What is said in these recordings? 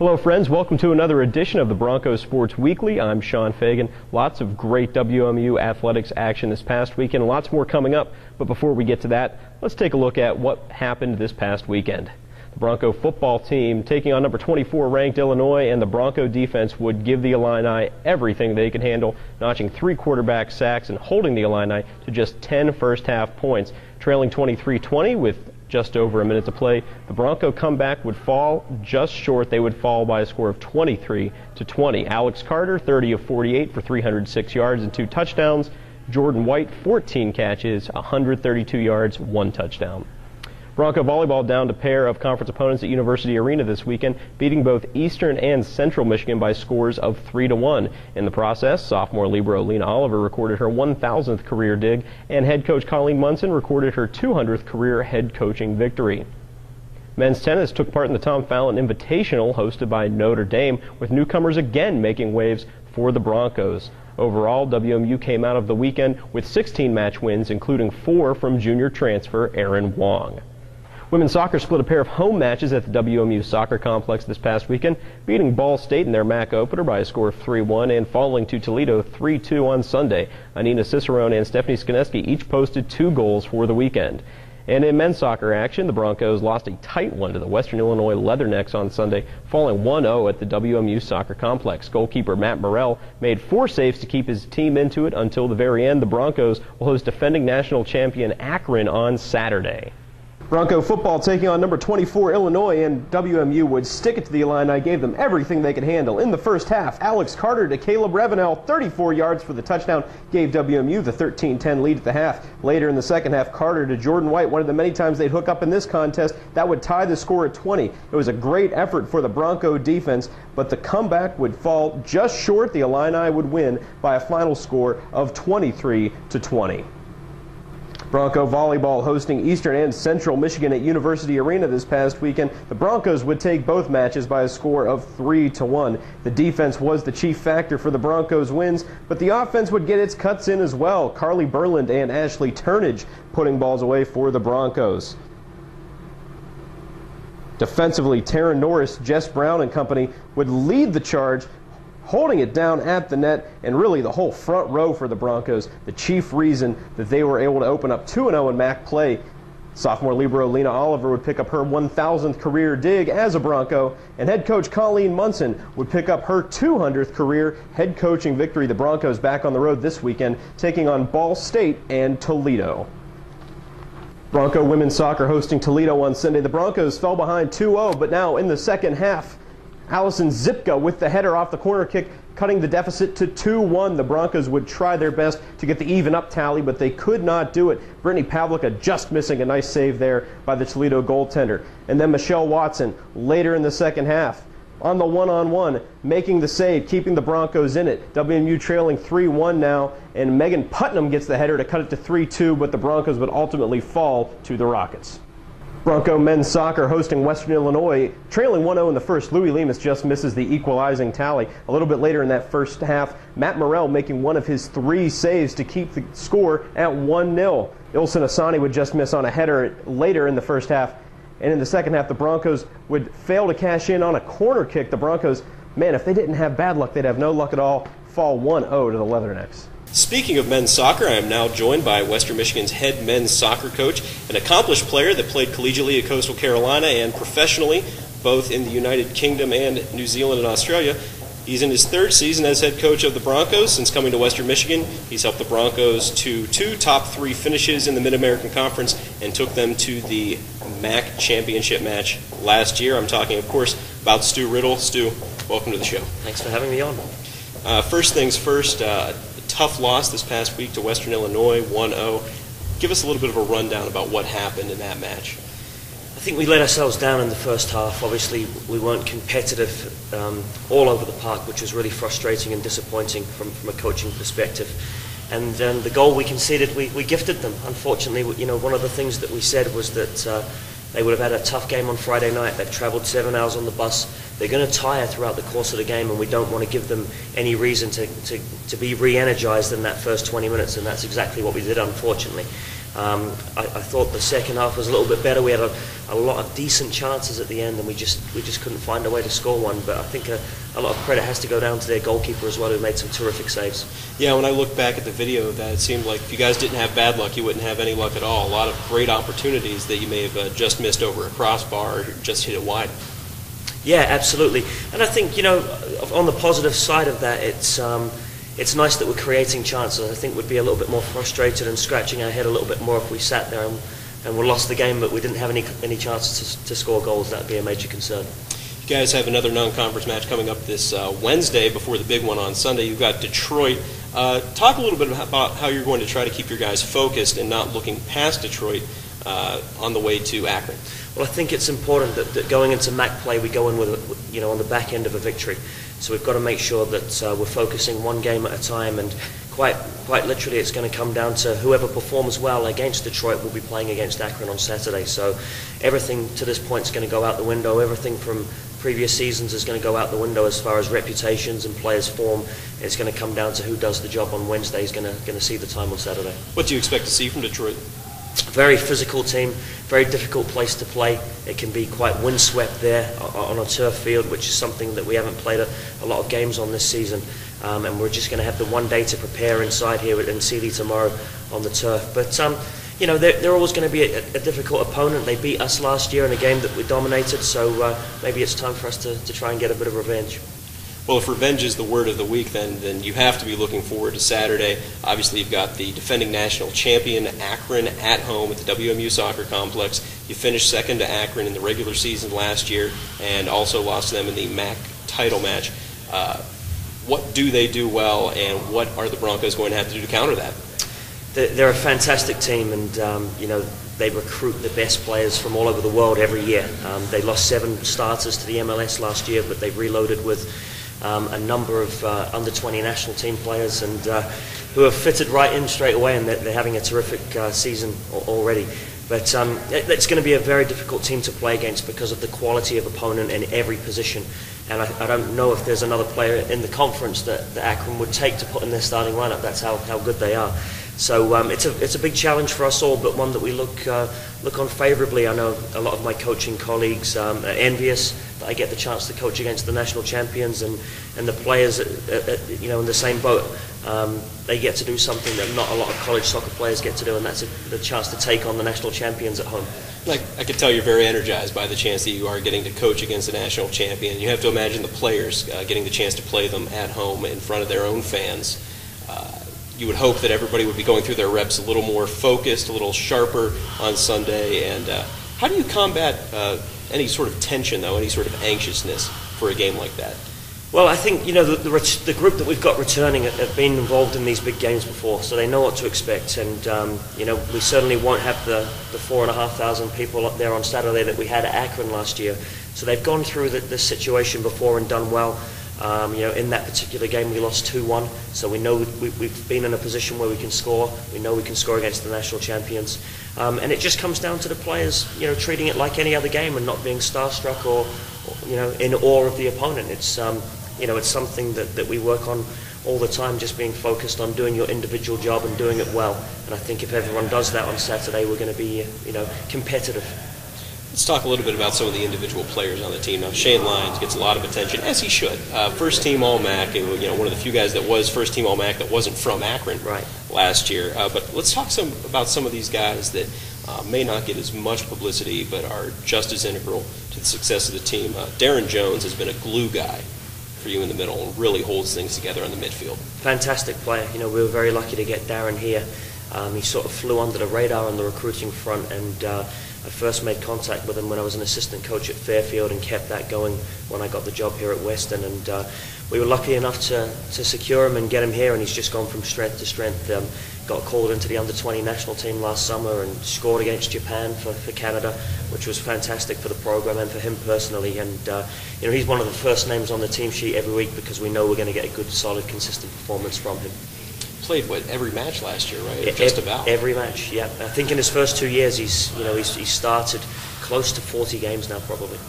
Hello friends, welcome to another edition of the Broncos Sports Weekly. I'm Sean Fagan. Lots of great WMU athletics action this past weekend, and lots more coming up. But before we get to that, let's take a look at what happened this past weekend. The Bronco football team taking on number 24 ranked Illinois, and the Bronco defense would give the Illini everything they could handle, notching 3 quarterback sacks and holding the Illini to just 10 first half points. Trailing 23-20 with just over a minute to play, the Bronco comeback would fall just short. They would fall by a score of 23-20. Alex Carter, 30 of 48 for 306 yards and 2 touchdowns. Jordan White, 14 catches, 132 yards, 1 touchdown. Bronco volleyball downed a pair of conference opponents at University Arena this weekend, beating both Eastern and Central Michigan by scores of 3-1. In the process, sophomore libero Lena Oliver recorded her 1,000th career dig, and head coach Colleen Munson recorded her 200th career head coaching victory. Men's tennis took part in the Tom Fallon Invitational hosted by Notre Dame, with newcomers again making waves for the Broncos. Overall, WMU came out of the weekend with 16 match wins, including 4 from junior transfer Aaron Wong. Women's soccer split a pair of home matches at the WMU Soccer Complex this past weekend, beating Ball State in their MAC opener by a score of 3-1 and falling to Toledo 3-2 on Sunday. Anina Cicerone and Stephanie Skineski each posted 2 goals for the weekend. And in men's soccer action, the Broncos lost a tight one to the Western Illinois Leathernecks on Sunday, falling 1-0 at the WMU Soccer Complex. Goalkeeper Matt Morrell made 4 saves to keep his team into it until the very end. The Broncos will host defending national champion Akron on Saturday. Bronco football taking on number 24 Illinois, and WMU would stick it to the Illini, gave them everything they could handle. In the first half, Alex Carter to Caleb Ravenel, 34 yards for the touchdown, gave WMU the 13-10 lead at the half. Later in the second half, Carter to Jordan White, one of the many times they'd hook up in this contest, that would tie the score at 20. It was a great effort for the Bronco defense, but the comeback would fall just short. The Illini would win by a final score of 23-20. Bronco volleyball hosting Eastern and Central Michigan at University Arena this past weekend. The Broncos would take both matches by a score of 3-1. The defense was the chief factor for the Broncos' wins, but the offense would get its cuts in as well. Carly Berland and Ashley Turnage putting balls away for the Broncos. Defensively, Taryn Norris, Jess Brown and company would lead the charge, holding it down at the net, and really the whole front row for the Broncos, the chief reason that they were able to open up 2-0 in MAC play. Sophomore libero Lena Oliver would pick up her 1,000th career dig as a Bronco, and head coach Colleen Munson would pick up her 200th career head coaching victory. The Broncos back on the road this weekend, taking on Ball State and Toledo. Bronco women's soccer hosting Toledo on Sunday. The Broncos fell behind 2-0, but now in the second half, Allison Zipka with the header off the corner kick, cutting the deficit to 2-1. The Broncos would try their best to get the even-up tally, but they could not do it. Brittany Pavlica just missing a nice save there by the Toledo goaltender. And then Michelle Watson later in the second half on the one-on-one, making the save, keeping the Broncos in it. WMU trailing 3-1 now, and Megan Putnam gets the header to cut it to 3-2, but the Broncos would ultimately fall to the Rockets. Bronco men's soccer hosting Western Illinois, trailing 1-0 in the first. Louis Lemus just misses the equalizing tally. A little bit later in that first half, Matt Morrell making one of his 3 saves to keep the score at 1-0. Ilson Asani would just miss on a header later in the first half. And in the second half, the Broncos would fail to cash in on a corner kick. The Broncos, man, if they didn't have bad luck, they'd have no luck at all. Fall 1-0 to the Leathernecks. Speaking of men's soccer, I am now joined by Western Michigan's head men's soccer coach, an accomplished player that played collegiately at Coastal Carolina and professionally, both in the United Kingdom and New Zealand and Australia. He's in his 3rd season as head coach of the Broncos since coming to Western Michigan. He's helped the Broncos to 2 top 3 finishes in the Mid-American Conference and took them to the MAC championship match last year. I'm talking, of course, about Stu Riddle. Stu, welcome to the show. Thanks for having me on. First things first, tough loss this past week to Western Illinois, 1-0. Give us a little bit of a rundown about what happened in that match. I think we let ourselves down in the first half. Obviously, we weren't competitive all over the park, which was really frustrating and disappointing from a coaching perspective. And the goal we conceded, we gifted them. Unfortunately, one of the things that we said was that they would have had a tough game on Friday night. They've traveled 7 hours on the bus. They're going to tire throughout the course of the game, and we don't want to give them any reason to be re-energized in that first 20 minutes, and that's exactly what we did, unfortunately. I thought the second half was a little bit better. We had a lot of decent chances at the end, and we just couldn't find a way to score one. But I think a lot of credit has to go down to their goalkeeper as well, who made some terrific saves. Yeah, when I look back at the video of that, it seemed like if you guys didn't have bad luck, you wouldn't have any luck at all. A lot of great opportunities that you may have just missed over a crossbar or just hit it wide. Yeah, absolutely. And I think, on the positive side of that, it's nice that we're creating chances. I think we'd be a little bit more frustrated and scratching our head a little bit more if we sat there and we lost the game, but we didn't have any chances to score goals. That would be a major concern. You guys have another non-conference match coming up this Wednesday before the big one on Sunday. You've got Detroit. Talk a little bit about how you're going to try to keep your guys focused and not looking past Detroit on the way to Akron. Well, I think it's important that going into MAC play, we go in with, on the back end of a victory. So we've got to make sure that we're focusing one game at a time, and quite literally it's going to come down to whoever performs well against Detroit will be playing against Akron on Saturday. So everything to this point is going to go out the window. Everything from previous seasons is going to go out the window as far as reputations and players' form. It's going to come down to who does the job on Wednesday is going to see the time on Saturday. What do you expect to see from Detroit? Very physical team, very difficult place to play. It can be quite windswept there on a turf field, which is something that we haven't played a lot of games on this season. And we're just going to have the one day to prepare inside here in Sealy tomorrow on the turf. But, they're always going to be a difficult opponent. They beat us last year in a game that we dominated, so maybe it's time for us to try and get a bit of revenge. Well, if revenge is the word of the week, then you have to be looking forward to Saturday. Obviously, you've got the defending national champion, Akron, at home at the WMU Soccer Complex. You finished second to Akron in the regular season last year and also lost to them in the MAC title match. What do they do well, and what are the Broncos going to have to do to counter that? They're a fantastic team, and they recruit the best players from all over the world every year. They lost 7 starters to the MLS last year, but they've reloaded with a number of under-20 national team players and who have fitted right in straight away, and they're having a terrific season already. But it's going to be a very difficult team to play against because of the quality of opponent in every position. And I don't know if there's another player in the conference that Akron would take to put in their starting lineup. That's how good they are. So it's a big challenge for us all, but one that we look on favourably. I know a lot of my coaching colleagues are envious that I get the chance to coach against the national champions, and the players in the same boat. They get to do something that not a lot of college soccer players get to do, and that's the chance to take on the national champions at home. I can tell you're very energized by the chance that you are getting to coach against the national champion. You have to imagine the players getting the chance to play them at home in front of their own fans. You would hope that everybody would be going through their reps a little more focused, a little sharper on Sunday. And how do you combat any sort of tension, though, any sort of anxiousness for a game like that? Well, I think the group that we've got returning have been involved in these big games before, so they know what to expect. And we certainly won't have the 4,500 people up there on Saturday that we had at Akron last year. So they've gone through this situation before and done well. In that particular game we lost 2-1, so we know we've been in a position where we can score. We know we can score against the national champions, and it just comes down to the players, treating it like any other game and not being starstruck or in awe of the opponent. It's it's something that we work on all the time, just being focused on doing your individual job and doing it well. And I think if everyone does that on Saturday, we're going to be competitive. Let's talk a little bit about some of the individual players on the team. Now, Shane Lyons gets a lot of attention, as he should. First team All-MAC, and one of the few guys that was first team All-MAC that wasn't from Akron last year. But let's talk about some of these guys that may not get as much publicity, but are just as integral to the success of the team. Darren Jones has been a glue guy for you in the middle and really holds things together on the midfield. Fantastic player. We were very lucky to get Darren here. He sort of flew under the radar on the recruiting front, and I first made contact with him when I was an assistant coach at Fairfield and kept that going when I got the job here at Western. And we were lucky enough to secure him and get him here, and he's just gone from strength to strength. Got called into the under-20 national team last summer and scored against Japan for Canada, which was fantastic for the program and for him personally. And he's one of the first names on the team sheet every week because we know we're going to get a good, solid, consistent performance from him. Played every match last year, right? Just about every match. Yeah, I think in his first 2 years he's started close to 40 games now, probably.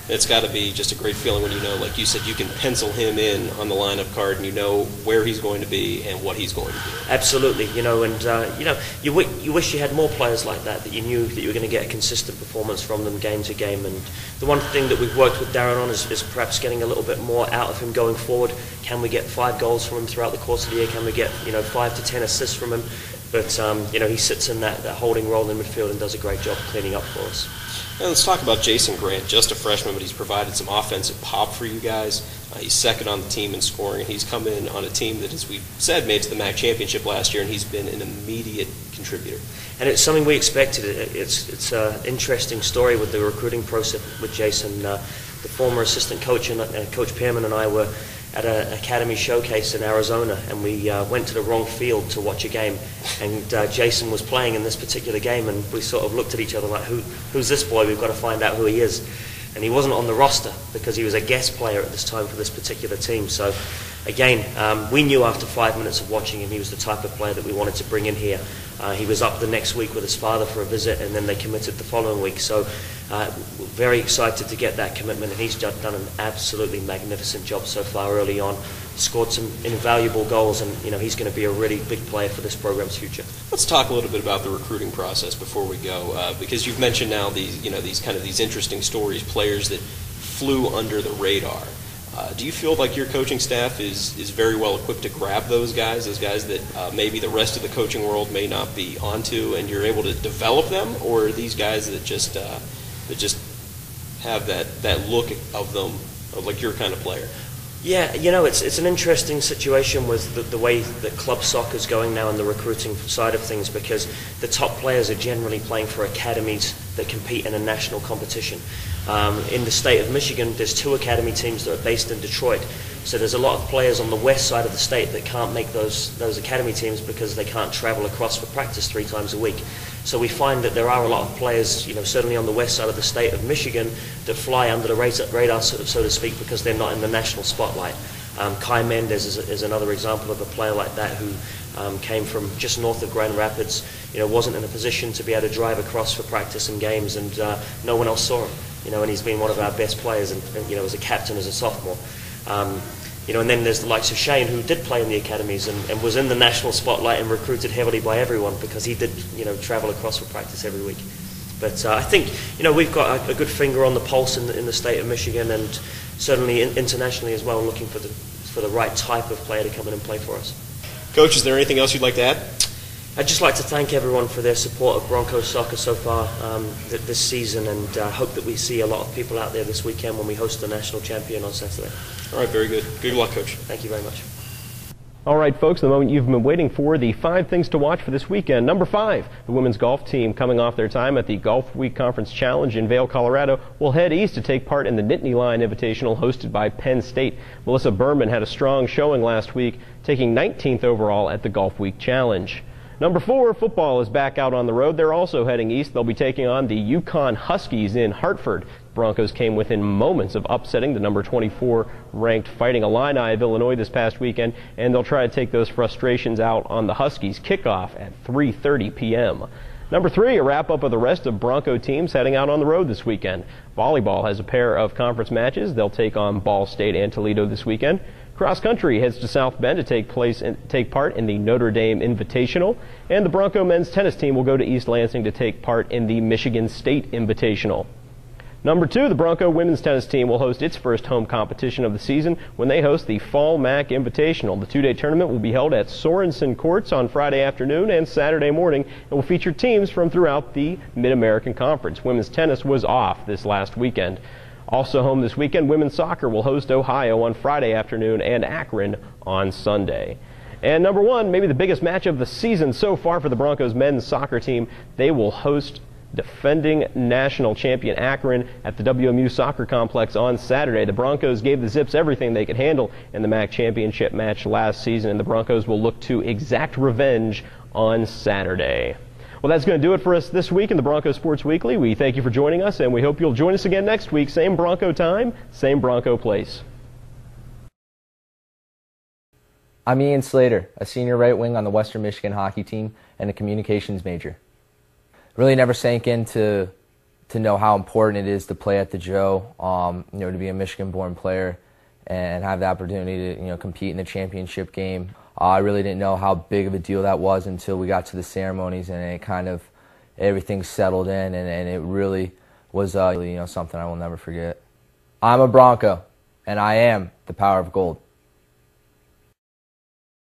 It's got to be just a great feeling when you know, like you said, you can pencil him in on the lineup card and you know where he's going to be and what he's going to do. Absolutely, you wish you had more players like that you knew that you were going to get a consistent performance from them game to game. And the one thing that we've worked with Darren on is perhaps getting a little bit more out of him going forward. Can we get 5 goals from him throughout the course of the year? Can we get 5 to 10 assists from him? But he sits in that holding role in midfield and does a great job cleaning up for us. And let's talk about Jason Grant, just a freshman, but he's provided some offensive pop for you guys. He's second on the team in scoring, and he's come in on a team that, as we said, made it to the MAC championship last year, and he's been an immediate contributor. And it's something we expected. It's an interesting story with the recruiting process with Jason. The former assistant coach and Coach Pearman and I were at an academy showcase in Arizona, and we went to the wrong field to watch a game, and Jason was playing in this particular game, and we sort of looked at each other like, who's this boy? We've got to find out who he is. And he wasn't on the roster because he was a guest player at this time for this particular team. So again, we knew after 5 minutes of watching him he was the type of player that we wanted to bring in here. He was up the next week with his father for a visit, and then they committed the following week. So very excited to get that commitment, and he's done an absolutely magnificent job so far early on. Scored some invaluable goals, and he's going to be a really big player for this program's future. Let's talk a little bit about the recruiting process before we go, because you've mentioned now these these interesting stories, players that flew under the radar. Do you feel like your coaching staff is very well equipped to grab those guys that maybe the rest of the coaching world may not be onto, and you're able to develop them, or are these guys that just have that look of them, of like your kind of player? Yeah, it's an interesting situation with the way that club soccer is going now in the recruiting side of things, because the top players are generally playing for academies that compete in a national competition. In the state of Michigan, there's 2 academy teams that are based in Detroit. So there's a lot of players on the west side of the state that can't make those academy teams because they can't travel across for practice 3 times a week. So we find that there are a lot of players, certainly on the west side of the state of Michigan, that fly under the radar, so to speak, because they're not in the national spotlight. Kai Mendez is another example of a player like that who came from just north of Grand Rapids, wasn't in a position to be able to drive across for practice and games, and no one else saw him, and he's been one of our best players, and as a captain as a sophomore. And then there's the likes of Shane, who did play in the academies and was in the national spotlight and recruited heavily by everyone because he did, travel across for practice every week. But I think, we've got a good finger on the pulse in the state of Michigan, and certainly internationally as well, looking for the right type of player to come in and play for us. Coach, is there anything else you'd like to add? I'd just like to thank everyone for their support of Broncos soccer so far this season, and hope that we see a lot of people out there this weekend when we host the national champion on Saturday. All right, very good. Good luck, Coach. Thank you very much. All right, folks, the moment you've been waiting for, the 5 things to watch for this weekend. Number 5, the women's golf team, coming off their time at the Golf Week Conference Challenge in Vail, Colorado, will head east to take part in the Nittany Lion Invitational hosted by Penn State. Melissa Berman had a strong showing last week, taking 19th overall at the Golf Week Challenge. Number 4, football is back out on the road. They're also heading east. They'll be taking on the Yukon Huskies in Hartford. Broncos came within moments of upsetting the number 24 ranked Fighting Illini of Illinois this past weekend, and they'll try to take those frustrations out on the Huskies. Kickoff at 3:30 p.m. Number 3, a wrap-up of the rest of Bronco teams heading out on the road this weekend. Volleyball has a pair of conference matches. They'll take on Ball State and Toledo this weekend. Cross country heads to South Bend to take part in the Notre Dame Invitational, and the Bronco men's tennis team will go to East Lansing to take part in the Michigan State Invitational. Number 2, the Bronco women's tennis team will host its first home competition of the season when they host the Fall MAC Invitational. The 2-day tournament will be held at Sorensen Courts on Friday afternoon and Saturday morning, and will feature teams from throughout the Mid-American Conference. Women's tennis was off this last weekend. Also home this weekend, women's soccer will host Ohio on Friday afternoon and Akron on Sunday. And number 1, maybe the biggest match of the season so far for the Broncos men's soccer team, they will host defending national champion Akron at the WMU Soccer Complex on Saturday. The Broncos gave the Zips everything they could handle in the MAC championship match last season, and the Broncos will look to exact revenge on Saturday. Well, that's going to do it for us this week in the Bronco Sports Weekly. We thank you for joining us, and we hope you'll join us again next week. Same Bronco time, same Bronco place. I'm Ian Slater, a senior right wing on the Western Michigan hockey team and a communications major. Really never sank into to know how important it is to play at the Joe, to be a Michigan-born player and have the opportunity to, compete in the championship game. I really didn't know how big of a deal that was until we got to the ceremonies, and it kind of, everything settled in, and it really was, something I will never forget. I'm a Bronco, and I am the power of gold.